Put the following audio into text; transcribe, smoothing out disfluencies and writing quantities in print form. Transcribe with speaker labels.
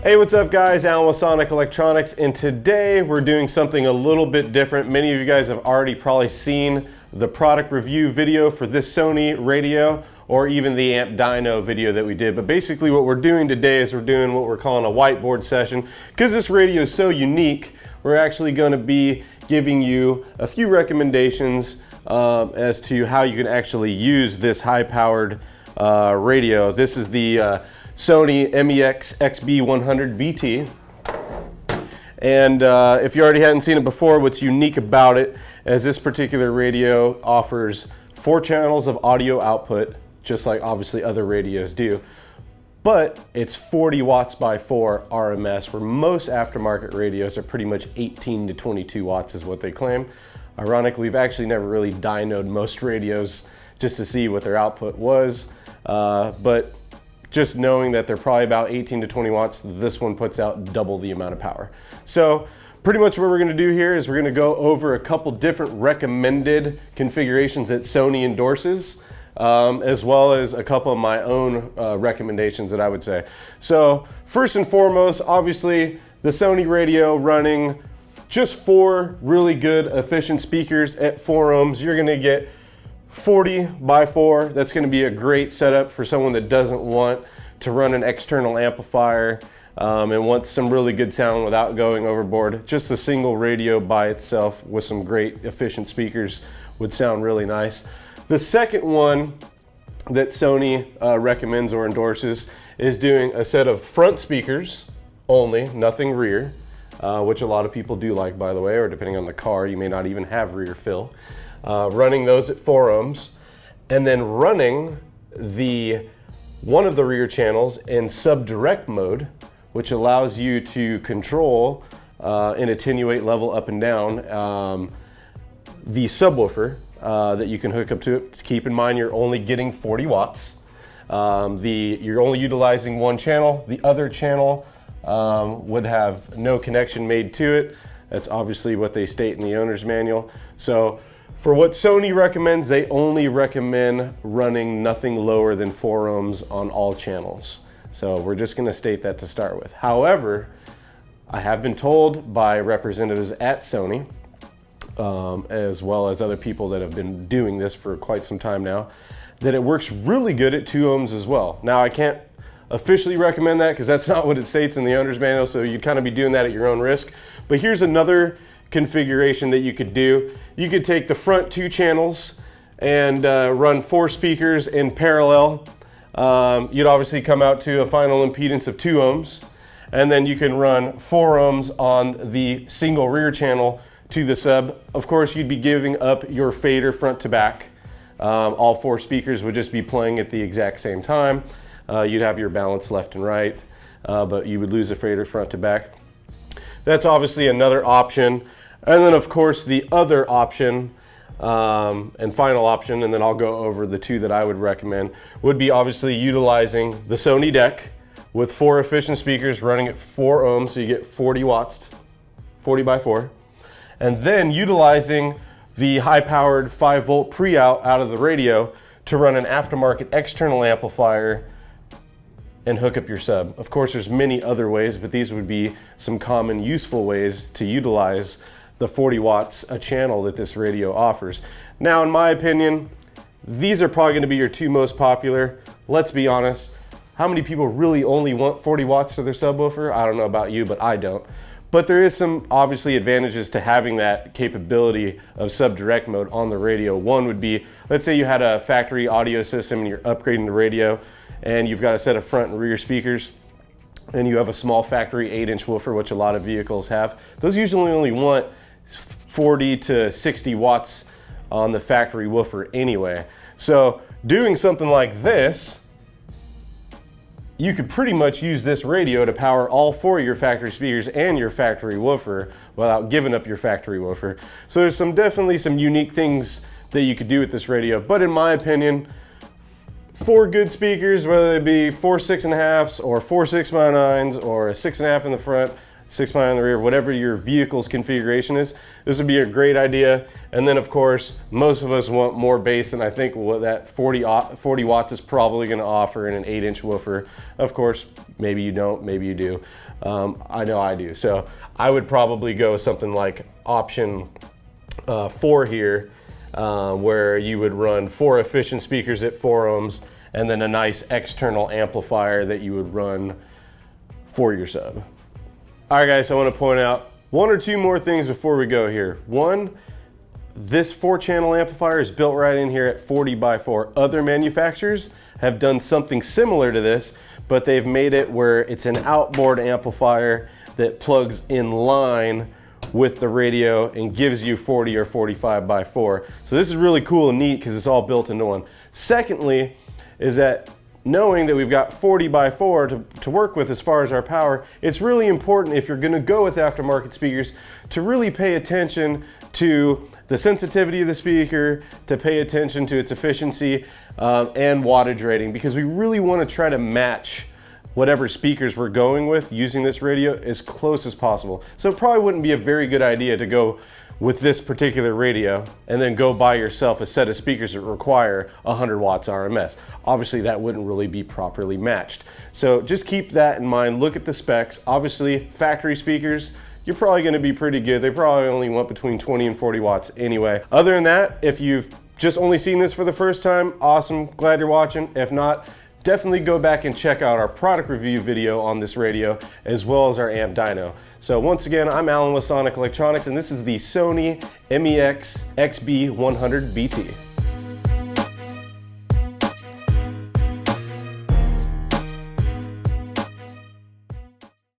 Speaker 1: Hey, what's up guys? Allyn with Sonic Electronics, and today we're doing something a little bit different. Many of you guys have already probably seen the product review video for this Sony radio or even the amp dyno video that we did. But basically what we're doing today is we're doing what we're calling a whiteboard session. Because this radio is so unique, we're actually going to be giving you a few recommendations as to how you can actually use this high-powered radio. This is the Sony MEX-XB100BT. And if you already hadn't seen it before, what's unique about it is this particular radio offers 4 channels of audio output, just like obviously other radios do. But it's 40 watts by 4 RMS, where most aftermarket radios are pretty much 18 to 22 watts is what they claim. Ironically, we've actually never really dynoed most radios just to see what their output was. But just knowing that they're probably about 18 to 20 watts, this one puts out double the amount of power. So pretty much what we're gonna do here is we're gonna go over a couple different recommended configurations that Sony endorses, as well as a couple of my own recommendations that I would say. So first and foremost, obviously the Sony radio running just 4 really good efficient speakers at 4 ohms. You're gonna get 40 by 4. That's going to be a great setup for someone that doesn't want to run an external amplifier and wants some really good sound without going overboard. Just a single radio by itself with some great efficient speakers would sound really nice. The second one that Sony recommends or endorses is doing a set of front speakers only, nothing rear, which a lot of people do like, by the way, or depending on the car, you may not even have rear fill. Running those at 4 ohms, and then running one of the rear channels in sub-direct mode, which allows you to control and attenuate level up and down the subwoofer that you can hook up to it. Keep in mind you're only getting 40 watts. You're only utilizing one channel. The other channel would have no connection made to it. That's obviously what they state in the owner's manual. So for what Sony recommends, they only recommend running nothing lower than 4 ohms on all channels. So we're just gonna state that to start with. However, I have been told by representatives at Sony, as well as other people that have been doing this for quite some time now, that it works really good at 2 ohms as well. Now I can't officially recommend that because that's not what it states in the owner's manual, so you'd kind of be doing that at your own risk. But here's another configuration that you could do. You could take the front 2 channels and run 4 speakers in parallel. You'd obviously come out to a final impedance of 2 ohms, and then you can run 4 ohms on the single rear channel to the sub. Of course, you'd be giving up your fader front to back. All 4 speakers would just be playing at the exact same time. You'd have your balance left and right, but you would lose a fader front to back. That's obviously another option. And then of course the other option and final option, and then I'll go over the 2 that I would recommend, would be obviously utilizing the Sony deck with 4 efficient speakers running at 4 ohms, so you get 40 watts, 40 by 4. And then utilizing the high-powered 5-volt pre-out out of the radio to run an aftermarket external amplifier and hook up your sub. Of course, there's many other ways, but these would be some common useful ways to utilize the 40 watts a channel that this radio offers. Now, in my opinion, these are probably gonna be your 2 most popular. Let's be honest, how many people really only want 40 watts to their subwoofer? I don't know about you, but I don't. But there is some obviously advantages to having that capability of sub-direct mode on the radio. One would be, let's say you had a factory audio system and you're upgrading the radio and you've got a set of front and rear speakers, and you have a small factory 8-inch woofer, which a lot of vehicles have. Those usually only want 40 to 60 watts on the factory woofer anyway. So doing something like this, you could pretty much use this radio to power all 4 of your factory speakers and your factory woofer without giving up your factory woofer. So there's definitely some unique things that you could do with this radio. But in my opinion, 4 good speakers, whether they be 4 6.5s or 4 6x9s or a 6.5 in the front, 6x9 in the rear, whatever your vehicle's configuration is, this would be a great idea. And then of course, most of us want more bass than I think what that 40 watts is probably gonna offer in an 8-inch woofer. Of course, maybe you don't, maybe you do. I know I do. So I would probably go something like option 4 here, where you would run 4 efficient speakers at 4 ohms, and then a nice external amplifier that you would run for your sub. All right guys, so I want to point out 1 or 2 more things before we go here. One, this 4-channel amplifier is built right in here at 40x4. Other manufacturers have done something similar to this, but they've made it where it's an outboard amplifier that plugs in line with the radio and gives you 40 or 45x4. So this is really cool and neat because it's all built into one. Secondly, is that knowing that we've got 40x4 to work with as far as our power, it's really important if you're gonna go with aftermarket speakers to really pay attention to the sensitivity of the speaker, to pay attention to its efficiency and wattage rating, because we really wanna try to match whatever speakers we're going with using this radio as close as possible. So it probably wouldn't be a very good idea to go with this particular radio and then go buy yourself a set of speakers that require 100 watts RMS. Obviously that wouldn't really be properly matched. So just keep that in mind, look at the specs. Obviously factory speakers, you're probably gonna be pretty good. They probably only want between 20 and 40 watts anyway. Other than that, if you've just only seen this for the first time, awesome, glad you're watching. If not, definitely go back and check out our product review video on this radio, as well as our amp dyno. So once again, I'm Allyn with Sonic Electronics, and this is the Sony MEX-XB100BT.